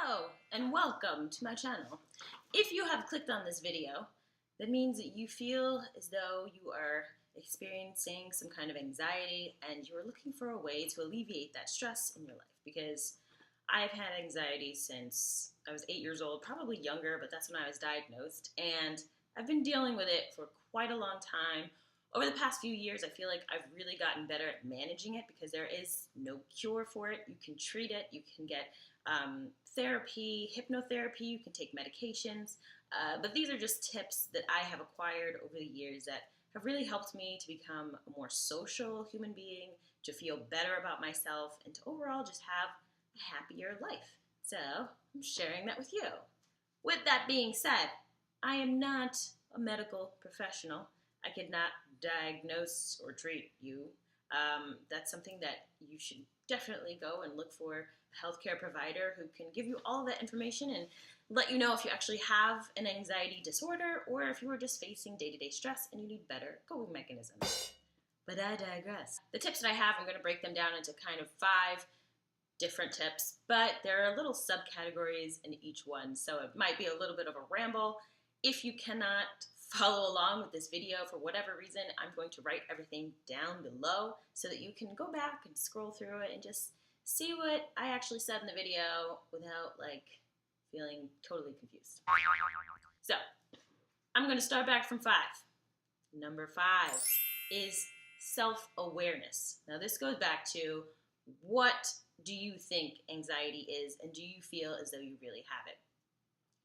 Hello and welcome to my channel. If you have clicked on this video, that means that you feel as though you are experiencing some kind of anxiety and you are looking for a way to alleviate that stress in your life, because I've had anxiety since I was 8 years old, probably younger, but that's when I was diagnosed, and I've been dealing with it for quite a long time. Over the past few years, I feel like I've really gotten better at managing it because there is no cure for it. You can treat it, you can get therapy, hypnotherapy, you can take medications, but these are just tips that I have acquired over the years that have really helped me to become a more social human being, to feel better about myself, and to overall just have a happier life. So I'm sharing that with you. With that being said, I am not a medical professional. I could not diagnose or treat you. That's something that you should definitely go and look for a healthcare provider who can give you all of that information and let you know if you actually have an anxiety disorder or if you are just facing day-to-day stress and you need better coping mechanisms. But I digress. The tips that I have, I'm going to break them down into kind of 5 different tips, but there are little subcategories in each one, so it might be a little bit of a ramble. If you cannot follow along with this video for whatever reason, I'm going to write everything down below so that you can go back and scroll through it and just see what I actually said in the video without feeling totally confused. So I'm going to start back from 5. Number 5 is self-awareness. Now this goes back to, what do you think anxiety is, and do you feel as though you really have it?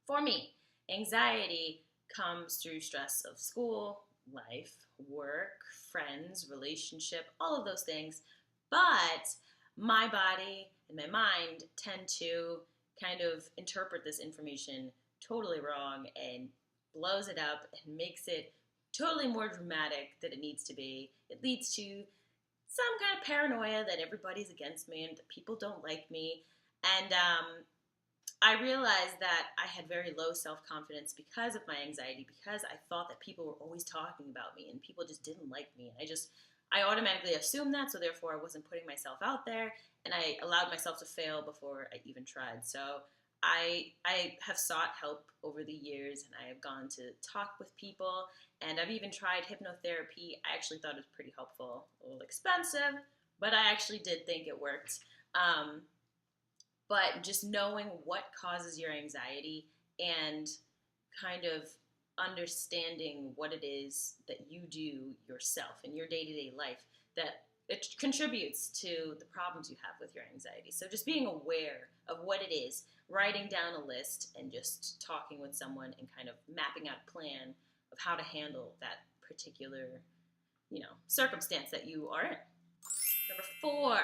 For me, anxiety comes through stress of school, life, work, friends, relationship, all of those things. But my body and my mind tend to kind of interpret this information totally wrong and blows it up and makes it totally more dramatic than it needs to be. It leads to some kind of paranoia that everybody's against me and that people don't like me. And I realized that I had very low self-confidence because of my anxiety, because I thought that people were always talking about me and people just didn't like me. And I automatically assumed that, so therefore I wasn't putting myself out there, and I allowed myself to fail before I even tried. So I have sought help over the years, and I have gone to talk with people, and I've even tried hypnotherapy. I actually thought it was pretty helpful. A little expensive, but I actually did think it worked. But just knowing what causes your anxiety and kind of understanding what it is that you do yourself in your day-to-day life, that it contributes to the problems you have with your anxiety. So just being aware of what it is, writing down a list, and just talking with someone and kind of mapping out a plan of how to handle that particular, circumstance that you are in. Number 4.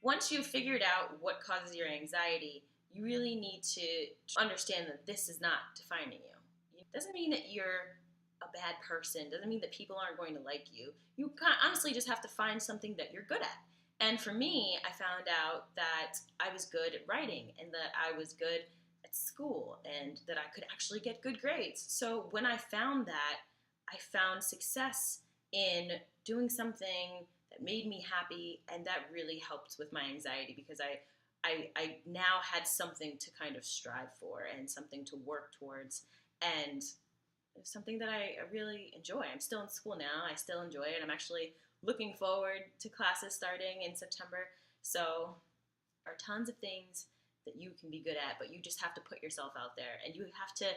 Once you've figured out what causes your anxiety, you really need to understand that this is not defining you. It doesn't mean that you're a bad person. It doesn't mean that people aren't going to like you. You honestly just have to find something that you're good at. And for me, I found out that I was good at writing and that I was good at school and that I could actually get good grades. So when I found that, I found success in doing something that made me happy, and that really helped with my anxiety because I now had something to kind of strive for and something to work towards, and it's something that I really enjoy. I'm still in school now. I still enjoy it. I'm actually looking forward to classes starting in September. So there are tons of things that you can be good at, but you just have to put yourself out there, and you have to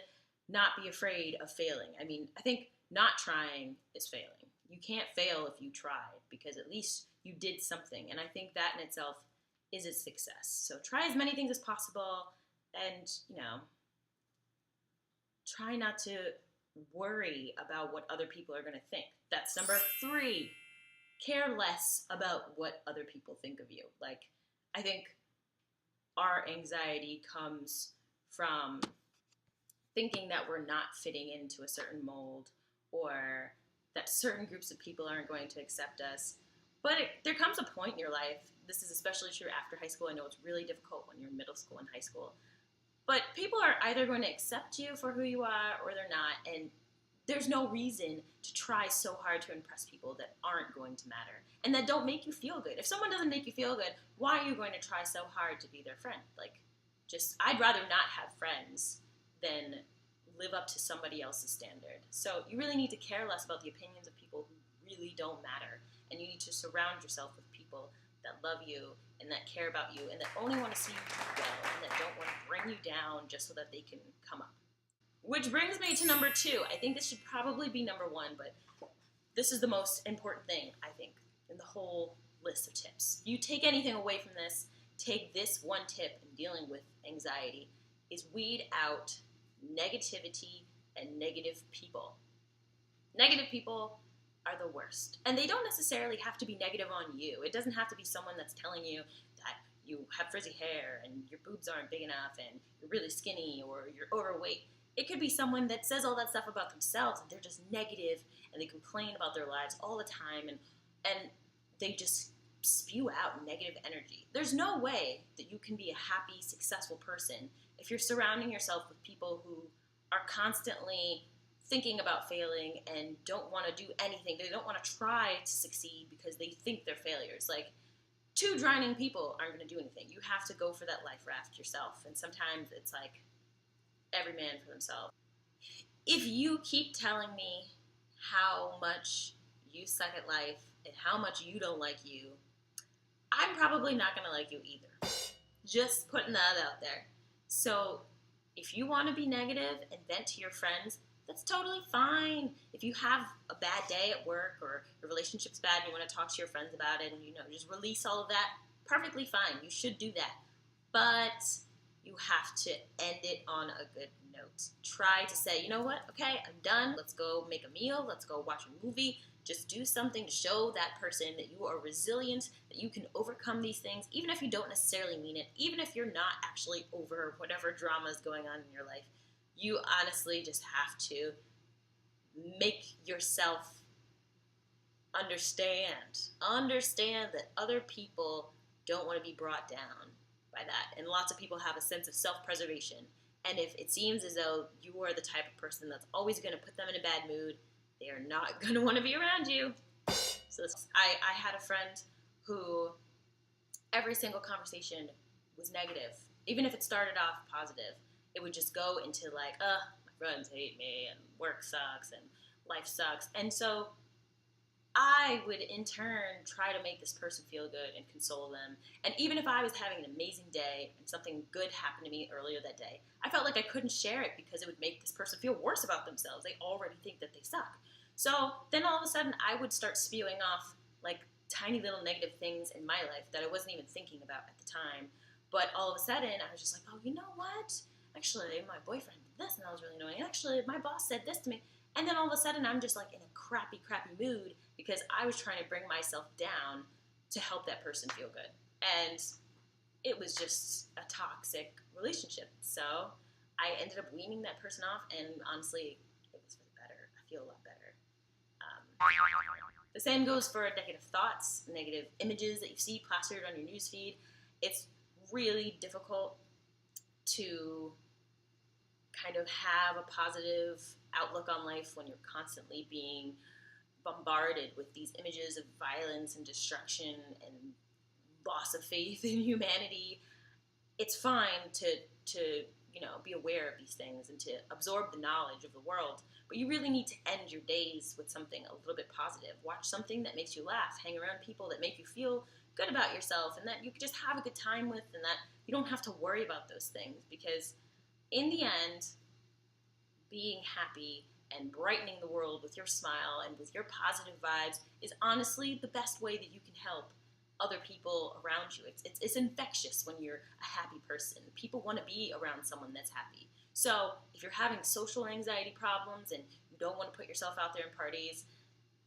not be afraid of failing. I mean, I think not trying is failing. You can't fail if you tried, because at least you did something. And I think that in itself is a success. So try as many things as possible and, try not to worry about what other people are going to think. That's number 3. Care less about what other people think of you. I think our anxiety comes from thinking that we're not fitting into a certain mold, or that certain groups of people aren't going to accept us. But there comes a point in your life, this is especially true after high school. I know it's really difficult when you're in middle school and high school, but people are either going to accept you for who you are or they're not, and there's no reason to try so hard to impress people that aren't going to matter and that don't make you feel good. If someone doesn't make you feel good, why are you going to try so hard to be their friend? I'd rather not have friends than live up to somebody else's standard. So you really need to care less about the opinions of people who really don't matter. And you need to surround yourself with people that love you and that care about you and that only want to see you do well and that don't want to bring you down just so that they can come up. Which brings me to number 2. I think this should probably be number 1, but this is the most important thing, I think, in the whole list of tips. If you take anything away from this, take this one tip in dealing with anxiety, is weed out negativity and negative people. Negative people are the worst. And they don't necessarily have to be negative on you. It doesn't have to be someone that's telling you that you have frizzy hair and your boobs aren't big enough and you're really skinny or you're overweight. It could be someone that says all that stuff about themselves and they're just negative and they complain about their lives all the time and they just spew out negative energy. There's no way that you can be a happy, successful person if you're surrounding yourself with people who are constantly thinking about failing and don't want to do anything. They don't want to try to succeed because they think they're failures. Like, 2 drowning people aren't going to do anything. You have to go for that life raft yourself. And sometimes it's like every man for themselves. If you keep telling me how much you suck at life and how much you don't like you, I'm probably not going to like you either. Just putting that out there. So if you want to be negative and vent to your friends, that's totally fine. If you have a bad day at work or your relationship's bad and you want to talk to your friends about it and, just release all of that, perfectly fine. You should do that. But you have to end it on a good note. Try to say, you know what? Okay, I'm done. Let's go make a meal. Let's go watch a movie. Just do something to show that person that you are resilient, that you can overcome these things, even if you don't necessarily mean it, even if you're not actually over whatever drama is going on in your life. You honestly just have to make yourself understand that other people don't want to be brought down by that. And lots of people have a sense of self-preservation. And if it seems as though you are the type of person that's always going to put them in a bad mood, they are not going to want to be around you. So I had a friend who every single conversation was negative. Even if it started off positive, it would just go into like, my friends hate me and work sucks and life sucks. And so I would in turn try to make this person feel good and console them. And even if I was having an amazing day and something good happened to me earlier that day, I felt like I couldn't share it because it would make this person feel worse about themselves. They already think that they suck. So then all of a sudden I would start spewing off like tiny little negative things in my life that I wasn't even thinking about at the time. But all of a sudden I was just like, oh, you know what? Actually, my boyfriend did this and that was really annoying. Actually, my boss said this to me. And then all of a sudden I'm just like in a crappy mood because I was trying to bring myself down to help that person feel good. And it was just a toxic relationship. So I ended up weaning that person off, and honestly, it was for the better. I feel a lot better. The same goes for negative thoughts, negative images that you see plastered on your newsfeed. It's really difficult to kind of have a positive outlook on life when you're constantly being bombarded with these images of violence and destruction and loss of faith in humanity. It's fine to be aware of these things and to absorb the knowledge of the world, but you really need to end your days with something a little bit positive. Watch something that makes you laugh. Hang around people that make you feel good about yourself and that you can just have a good time with, and that you don't have to worry about those things, because in the end, being happy and brightening the world with your smile and with your positive vibes is honestly the best way that you can help other people around you. It's infectious when you're a happy person. People want to be around someone that's happy. So if you're having social anxiety problems and you don't want to put yourself out there in parties,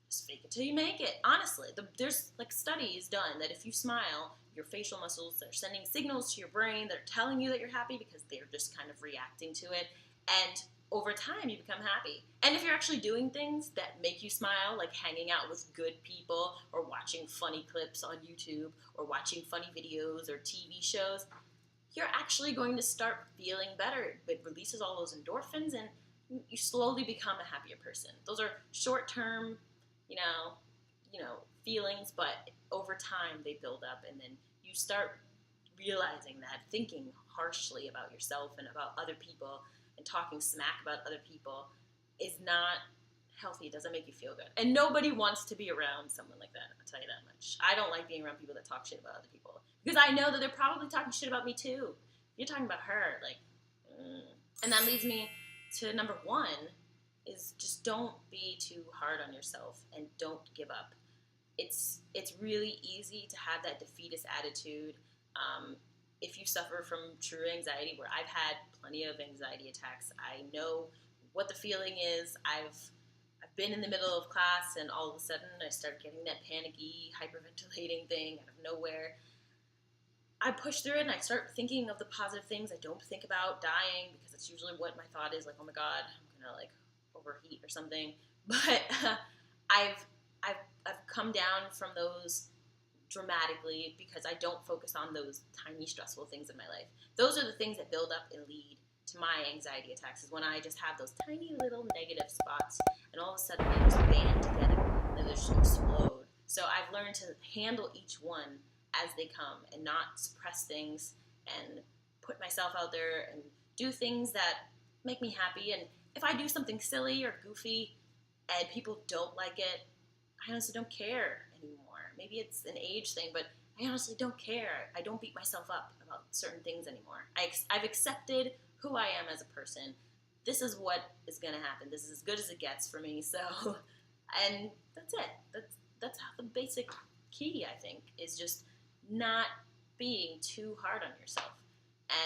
just fake it till you make it. Honestly, there's like studies done that if you smile, your facial muscles are sending signals to your brain that are telling you that you're happy because they're just kind of reacting to it. And over time, you become happy. And if you're actually doing things that make you smile, like hanging out with good people or watching funny clips on YouTube or watching funny videos or TV shows, you're actually going to start feeling better. It releases all those endorphins and you slowly become a happier person. Those are short-term, feelings, but over time they build up and then you start realizing that thinking harshly about yourself and about other people and talking smack about other people is not healthy. It doesn't make you feel good. And nobody wants to be around someone like that, I'll tell you that much. I don't like being around people that talk shit about other people because I know that they're probably talking shit about me too. You're talking about her, like, And that leads me to number one is just don't be too hard on yourself and don't give up. It's really easy to have that defeatist attitude. If you suffer from true anxiety, where I've had plenty of anxiety attacks, I know what the feeling is. I've been in the middle of class and all of a sudden I start getting that panicky, hyperventilating thing out of nowhere. I push through it and I start thinking of the positive things. I don't think about dying because that's usually what my thought is, like, oh my God, I'm gonna like overheat or something. But I've come down from those dramatically because I don't focus on those tiny stressful things in my life. Those are the things that build up and lead to my anxiety attacks, is when I just have those tiny little negative spots and all of a sudden they just band together and they just explode. So I've learned to handle each one as they come and not suppress things and put myself out there and do things that make me happy. And if I do something silly or goofy and people don't like it, I honestly don't care anymore. Maybe it's an age thing, but I honestly don't care. I don't beat myself up about certain things anymore. I've accepted who I am as a person. This is what is going to happen. This is as good as it gets for me. So, and that's it. That's how the basic key, I think, is just not being too hard on yourself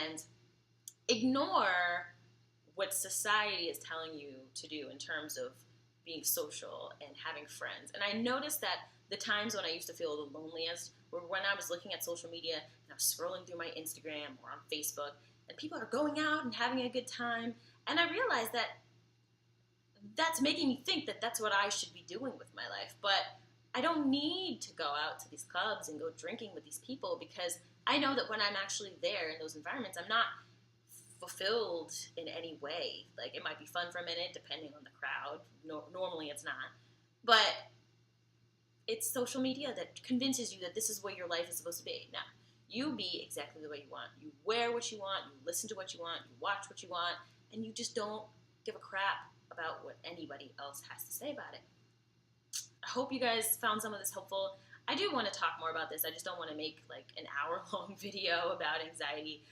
and ignore what society is telling you to do in terms of being social and having friends. And I noticed that the times when I used to feel the loneliest were when I was looking at social media and I was scrolling through my Instagram or on Facebook and people are going out and having a good time. And I realized that that's making me think that that's what I should be doing with my life. But I don't need to go out to these clubs and go drinking with these people because I know that when I'm actually there in those environments, I'm not fulfilled in any way. Like, it might be fun for a minute depending on the crowd. Normally it's not. But it's social media that convinces you that this is what your life is supposed to be. Now, you be exactly the way you want. You wear what you want, you listen to what you want, you watch what you want, and you just don't give a crap about what anybody else has to say about it. I hope you guys found some of this helpful. I do want to talk more about this. I just don't want to make like an hour-long video about anxiety.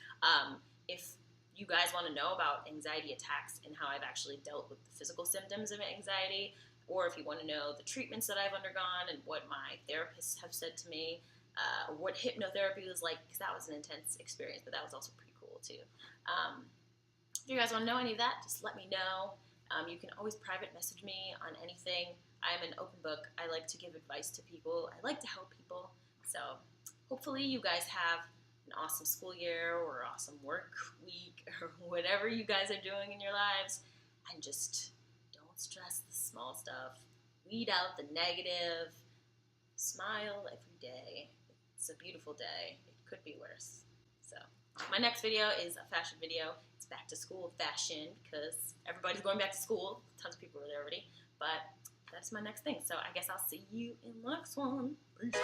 If you guys want to know about anxiety attacks and how I've actually dealt with the physical symptoms of anxiety, or if you want to know the treatments that I've undergone and what my therapists have said to me, or what hypnotherapy was like, because that was an intense experience, but that was also pretty cool too. If you guys want to know any of that, just let me know. You can always private message me on anything. I'm an open book. I like to give advice to people. I like to help people. So hopefully you guys have an awesome school year or awesome work week or whatever you guys are doing in your lives. And just don't stress the small stuff. Weed out the negative. Smile every day. It's a beautiful day. It could be worse. So my next video is a fashion video. It's back to school fashion because everybody's going back to school. Tons of people are there already. But that's my next thing. So I guess I'll see you in the next one. Peace.